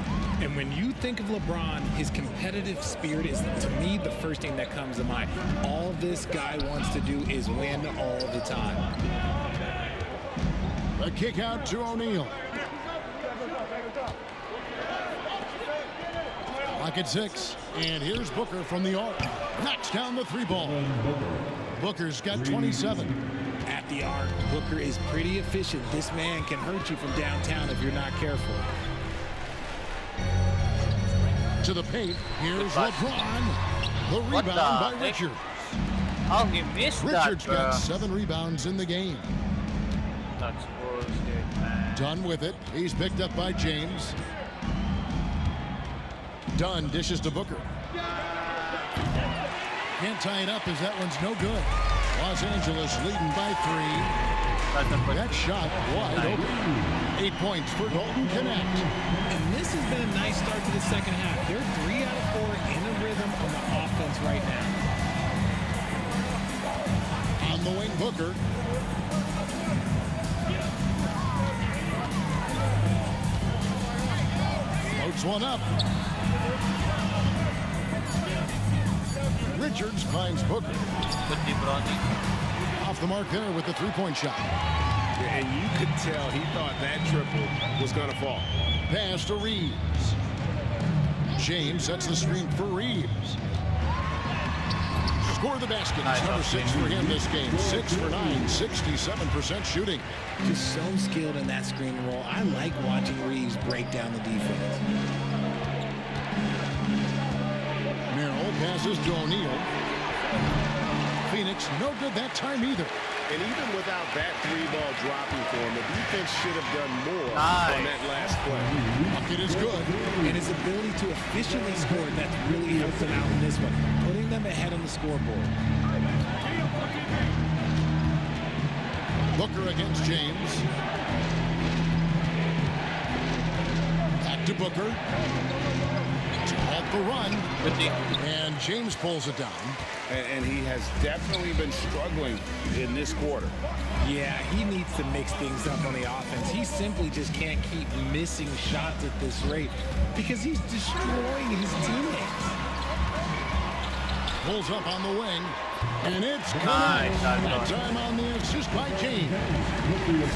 And when you think of LeBron, his competitive spirit is, to me, the first thing that comes to mind. All this guy wants to do is win all the time. A kick out to O'Neal. Pocket 6, and here's Booker from the arc. Knocks down the 3-ball. Booker's got 27. At the arc, Booker is pretty efficient. This man can hurt you from downtown if you're not careful. To the paint, here's LeBron. The rebound by Richards. Oh, he missed that, Richards got 7 rebounds in the game. That's bullshit, man. Done with it. He's picked up by James. Dunn dishes to Booker. Can't tie it up as that one's no good. Los Angeles leading by 3. That shot wide open. 8 points for Dalton Connect. And this has been a nice start to the second half. They're 3 out of 4 in a rhythm on the offense right now. On the wing, Booker. Floats one up. Richards finds Booker. Off the mark there with the 3-point shot. And you could tell he thought that triple was going to fall. Pass to Reeves. James sets the screen for Reeves. Score the basket. It's number 6 for him this game. 6 for 9, 67% shooting. Just so skilled in that screen roll. I like watching Reeves break down the defense. Merrill passes to O'Neal. Phoenix no good that time either. And even without that 3-ball dropping for him, the defense should have done more on that last play. Bucket is good. And his ability to efficiently score, that really helped him out in this one, putting them ahead on the scoreboard. Booker against James. Back to Booker. To halt the run. And James pulls it down. And he has definitely been struggling in this quarter. Yeah, he needs to mix things up on the offense. He simply just can't keep missing shots at this rate because he's destroying his teammates. Pulls up on the wing. And it's nice. Time on the assist by James.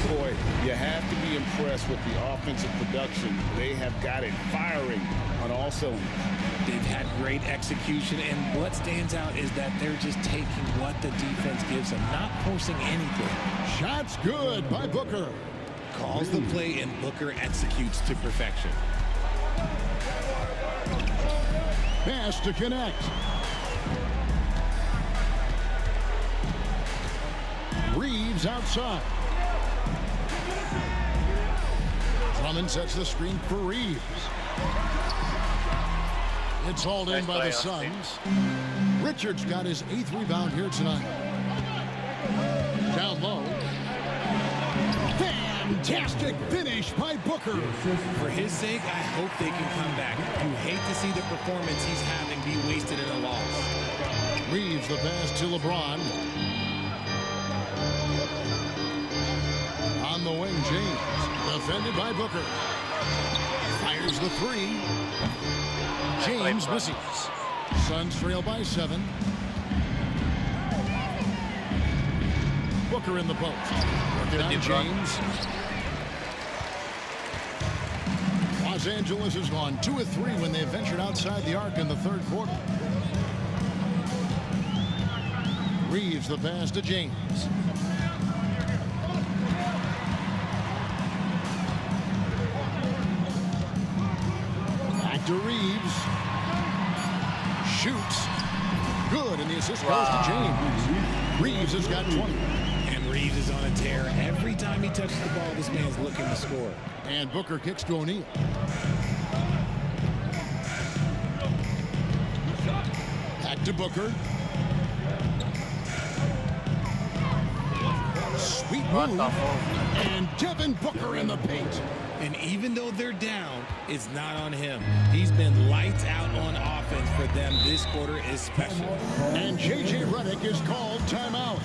Boy, you have to be impressed with the offensive production. They have got it firing on all cylinders. They've had great execution, and what stands out is that they're just taking what the defense gives them, not forcing anything. Shots good by Booker. Calls the play, and Booker executes to perfection. Pass to connect. Reeves outside. Drummond sets the screen for Reeves. It's hauled in by the Suns. Richards got his 8th rebound here tonight. Down low. Fantastic finish by Booker. For his sake, I hope they can come back. You hate to see the performance he's having be wasted in a loss. Reeves the pass to LeBron. On the wing, James. Defended by Booker. Fires the 3. James misses. Suns trail by 7. Booker in the post. Working on James. Los Angeles has gone 2 of 3 when they ventured outside the arc in the 3rd quarter. Reeves the pass to James. Back to Reeves. Shoots. Good, and the assist goes to James. Reeves has got 20. And Reeves is on a tear. Every time he touches the ball, this man's looking to score. And Booker kicks to O'Neal. Back to Booker. Sweet move. And Devin Booker in the paint. And even though they're down, it's not on him. He's been lights out on offense for them this quarter especially. And J.J. Redick is called timeout.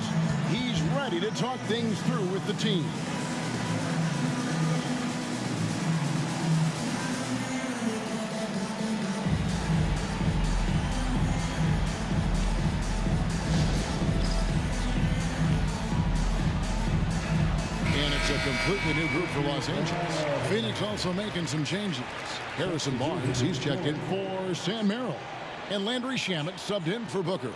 He's ready to talk things through with the team. A completely new group for Los Angeles. Phoenix also making some changes. Harrison Barnes, he's checked in for Sam Merrill. And Landry Shamet subbed in for Booker.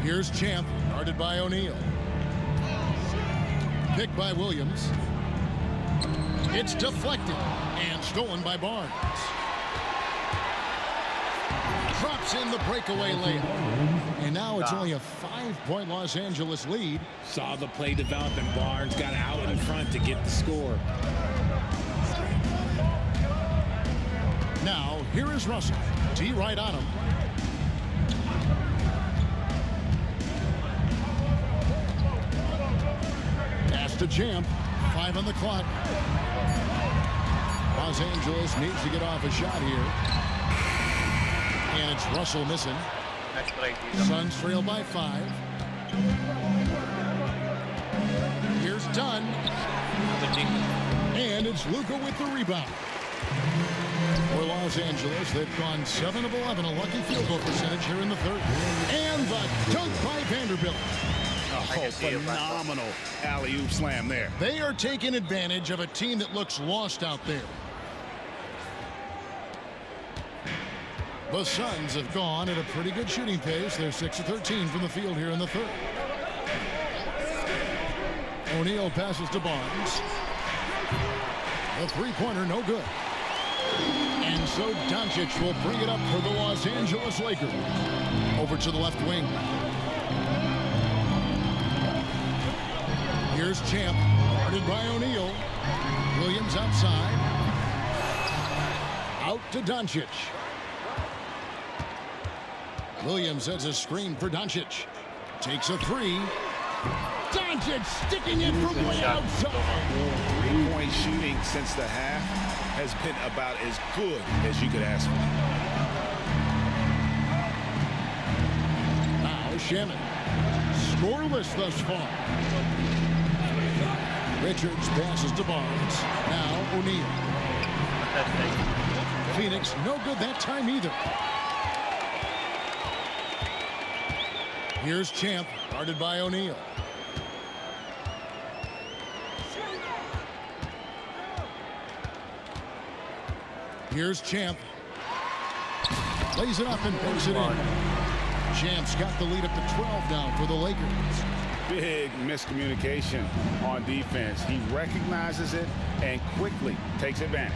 Here's Champ, guarded by O'Neal. Picked by Williams. It's deflected and stolen by Barnes. Drops in the breakaway layup. And now it's only a 5-point Los Angeles lead. Saw the play develop, and Barnes got out in front to get the score. Now, here is Russell. T right on him. Pass to Champ. 5 on the clock. Los Angeles needs to get off a shot here. And it's Russell missing. Suns trail by 5. Here's Dunn. And it's Luka with the rebound. For Los Angeles, they've gone 7 of 11, a lucky field goal percentage here in the 3rd. And the dunk by Vanderbilt. Oh, phenomenal alley-oop slam there. They are taking advantage of a team that looks lost out there. The Suns have gone at a pretty good shooting pace. They're 6 of 13 from the field here in the 3rd. O'Neal passes to Barnes. The three-pointer, no good. And so Doncic will bring it up for the Los Angeles Lakers. Over to the left wing. Here's Champ, guarded by O'Neal. Williams outside. Out to Doncic. Williams has a screen for Doncic. Takes a three. Doncic sticking it from way outside. Three-point shooting since the half has been about as good as you could ask for. Now Shannon. Scoreless thus far. Richards passes to Barnes. Now O'Neal. Phoenix no good that time either. Here's Champ, guarded by O'Neal. Here's Champ. Lays it up and puts it in. Champ's got the lead up to 12 now for the Lakers. Big miscommunication on defense. He recognizes it and quickly takes advantage.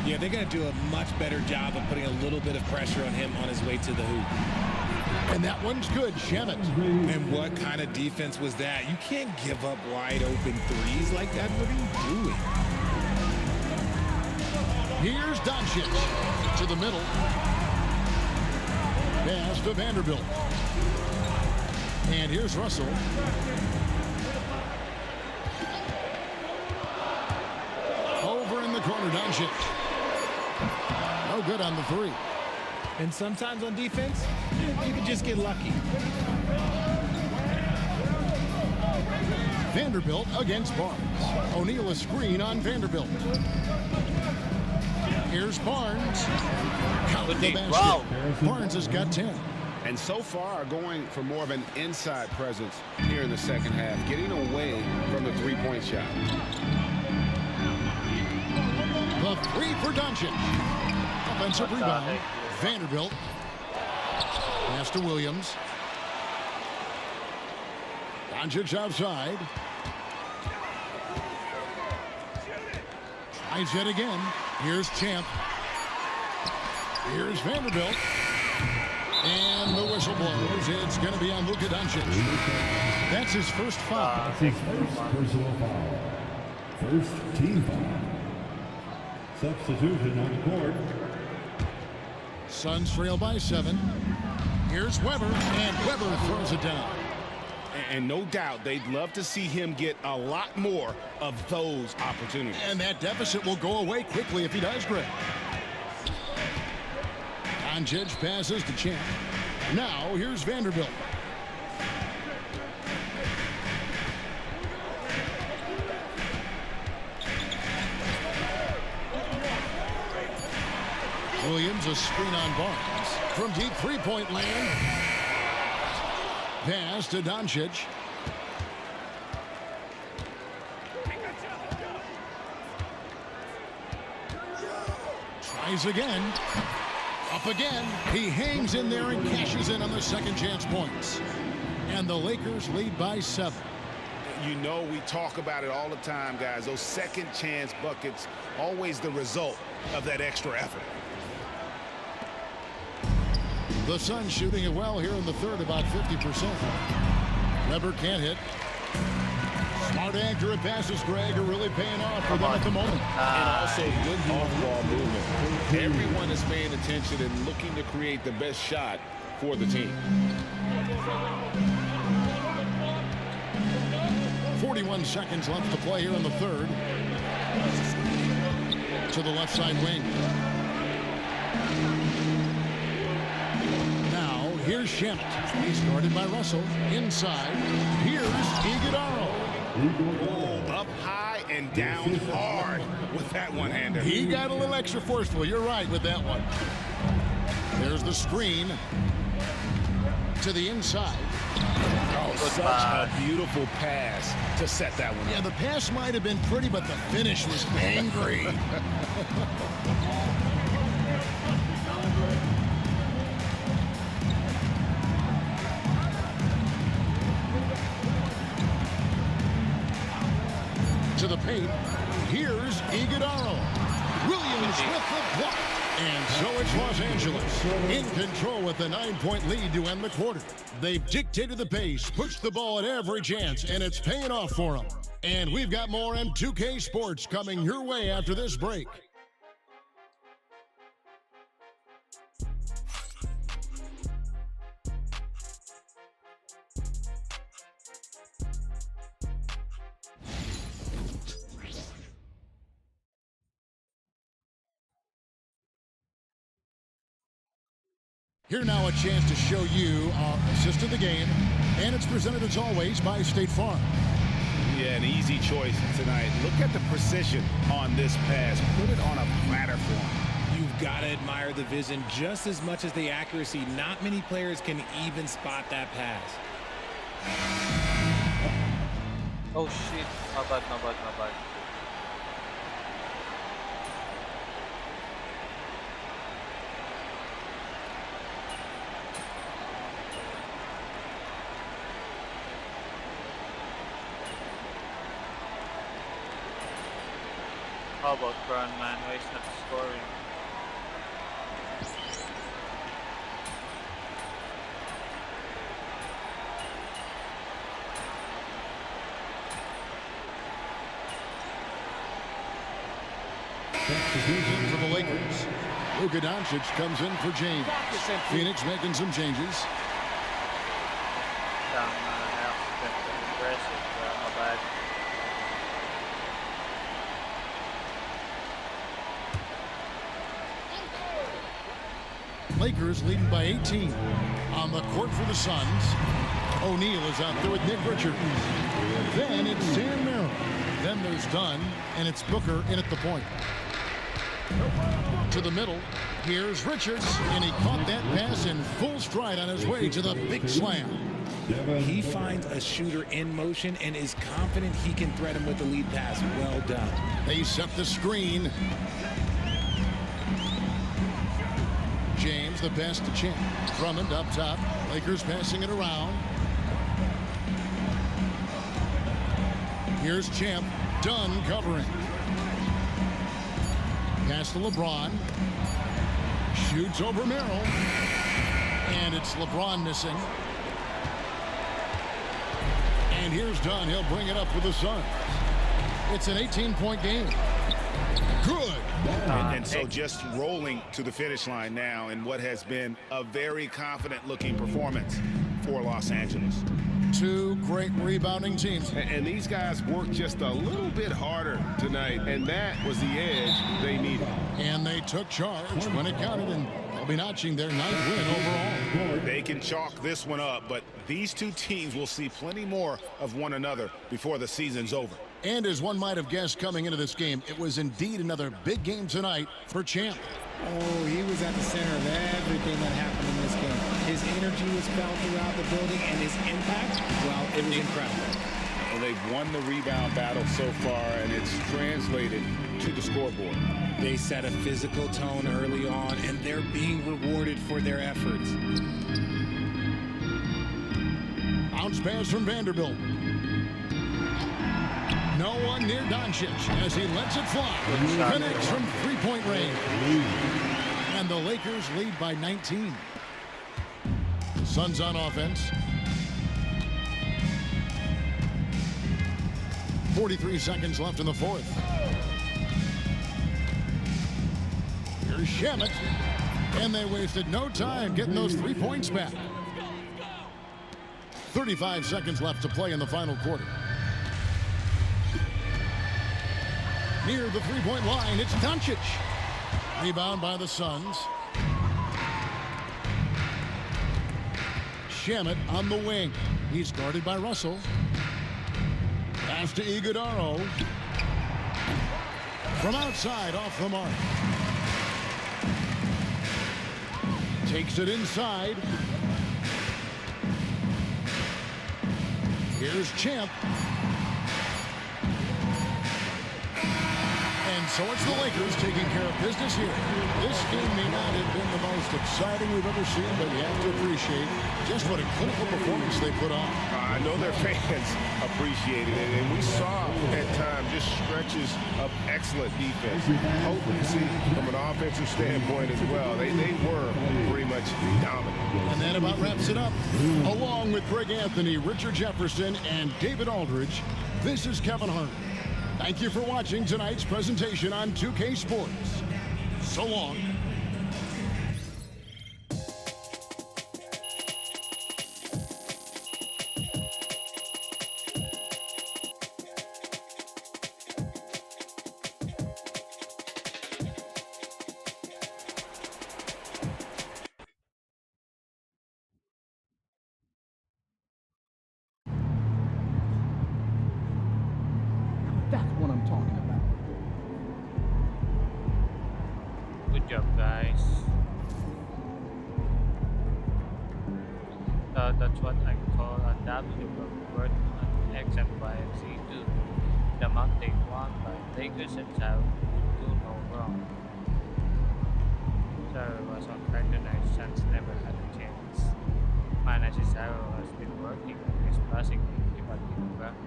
Yeah, they're going to do a much better job of putting a little bit of pressure on him on his way to the hoop. And that one's good, Shannon. And what kind of defense was that? You can't give up wide open threes like that. What are you doing? Here's Doncic to the middle. Pass to Vanderbilt. And here's Russell. Over in the corner, Doncic. No good on the three. And sometimes on defense, you can just get lucky. Vanderbilt against Barnes. O'Neal a screen on Vanderbilt. Here's Barnes. Count the basket. Wow. Barnes has got 10. And so far going for more of an inside presence here in the second half, getting away from the three-point shot. The three for Doncic. Offensive rebound. Vanderbilt. Pass to Williams. Doncic outside. Tries it again. Here's Champ. Here's Vanderbilt. And the whistle blows. It's going to be on Luka Doncic. That's his first foul. That's his first personal foul. First team foul. Substitution on the court. Suns trail by 7. Here's Weber, and Weber throws it down. And no doubt they'd love to see him get a lot more of those opportunities. And that deficit will go away quickly if he does, Greg. Doncic passes to Champ. Now here's Vanderbilt. Williams a screen on Barnes. From deep three-point land. Pass to Doncic. Tries again. Up again. He hangs in there and cashes in on the second chance points. And the Lakers lead by 7. You know, we talk about it all the time, guys. Those second chance buckets, always the result of that extra effort. The Suns shooting it well here in the third, about 50%. Weber can't hit. Smart, accurate passes, Greg, are really paying off for them at the moment. And also good off-ball movement. Everyone is paying attention and looking to create the best shot for the team. 41 seconds left to play here in the third. To the left side wing. Now, here's Shannon. He's guarded by Russell. Inside, here's Iguodala. Oh, up high and down hard with that one-hander. He got a little extra forceful. You're right with that one. There's the screen to the inside. Oh, such a beautiful pass to set that one up. Yeah, the pass might have been pretty, but the finish was angry. paint. Here's Iguodala. Williams with the block. And so it's Los Angeles in control with a 9-point lead to end the quarter. They've dictated the pace, pushed the ball at every chance, and it's paying off for them. And we've got more M2K Sports coming your way after this break. Here now a chance to show you our assist of the game, and it's presented as always by State Farm. Yeah, an easy choice tonight. Look at the precision on this pass. Put it on a platter for him. You've got to admire the vision just as much as the accuracy. Not many players can even spot that pass. Oh shit, not bad, not bad, not bad. How about Brown, man? Why is not scoring? For the Lakers, Luka Doncic comes in for James. Phoenix making some changes. Damn, man, that's impressive. Not bad. Lakers leading by 18. On the court for the Suns, O'Neal is out there with Nick Richards. Then it's Sam Merrill. Then there's Dunn, and it's Booker in at the point. To the middle, here's Richards, and he caught that pass in full stride on his way to the big slam. He finds a shooter in motion and is confident he can threat him with the lead pass. Well done. They set the screen. James, the pass to Champ. Drummond up top. Lakers passing it around. Here's Champ. Dunn covering. Pass to LeBron. Shoots over Merrill. And it's LeBron missing. And here's Dunn. He'll bring it up for the Suns. It's an 18-point game. Good. And so just rolling to the finish line now in what has been a very confident-looking performance for Los Angeles. Two great rebounding teams. And these guys worked just a little bit harder tonight, and that was the edge they needed. And they took charge when it counted, and they'll be notching their 9th win overall. They can chalk this one up, but these two teams will see plenty more of one another before the season's over. And as one might have guessed coming into this game, it was indeed another big game tonight for Champ. Oh, he was at the center of everything that happened in this game. His energy was felt throughout the building, and his impact, well, it was incredible. Well, they've won the rebound battle so far, and it's translated to the scoreboard. They set a physical tone early on, and they're being rewarded for their efforts. Bounce pass from Vanderbilt. No one near Doncic as he lets it fly. Connects from three-point range. And the Lakers lead by 19. Suns on offense. 43 seconds left in the fourth. Here's Shamet. And they wasted no time getting those 3 points back. 35 seconds left to play in the final quarter. Near the three-point line, it's Doncic. Rebound by the Suns. Shamet on the wing. He's guarded by Russell. Pass to Iguodala. From outside, off the mark. Takes it inside. Here's Champ. And And so it's the Lakers taking care of business here. This game may not have been the most exciting we've ever seen, but you have to appreciate just what a clinical performance they put on. I know their fans appreciated it, and we saw at times just stretches of excellent defense. Potency from an offensive standpoint as well. They were pretty much dominant. And that about wraps it up. Along with Greg Anthony, Richard Jefferson, and David Aldridge, this is Kevin Harlan. Thank you for watching tonight's presentation on 2K Sports. So long. That's what I'm talking about. Good job, guys. That's what I call a W word on X and Y and Z2. The month they won by Lakers and Sao do no wrong. Sao was on track tonight, Suns never had a chance. Manager Sao has been working on his passing game, but didn't work.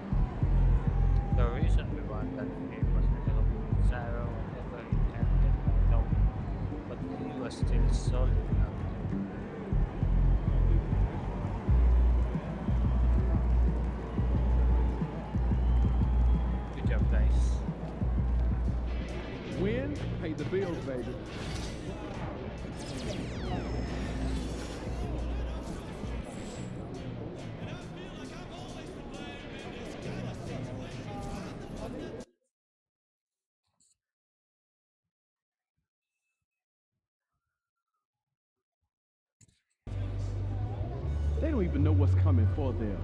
The reason we won that game was because of Sao never intended by no, but he was still solid out there. Good job, guys. Win, pay the bills, baby. They don't even know what's coming for them.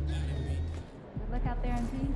Good luck out there, MP.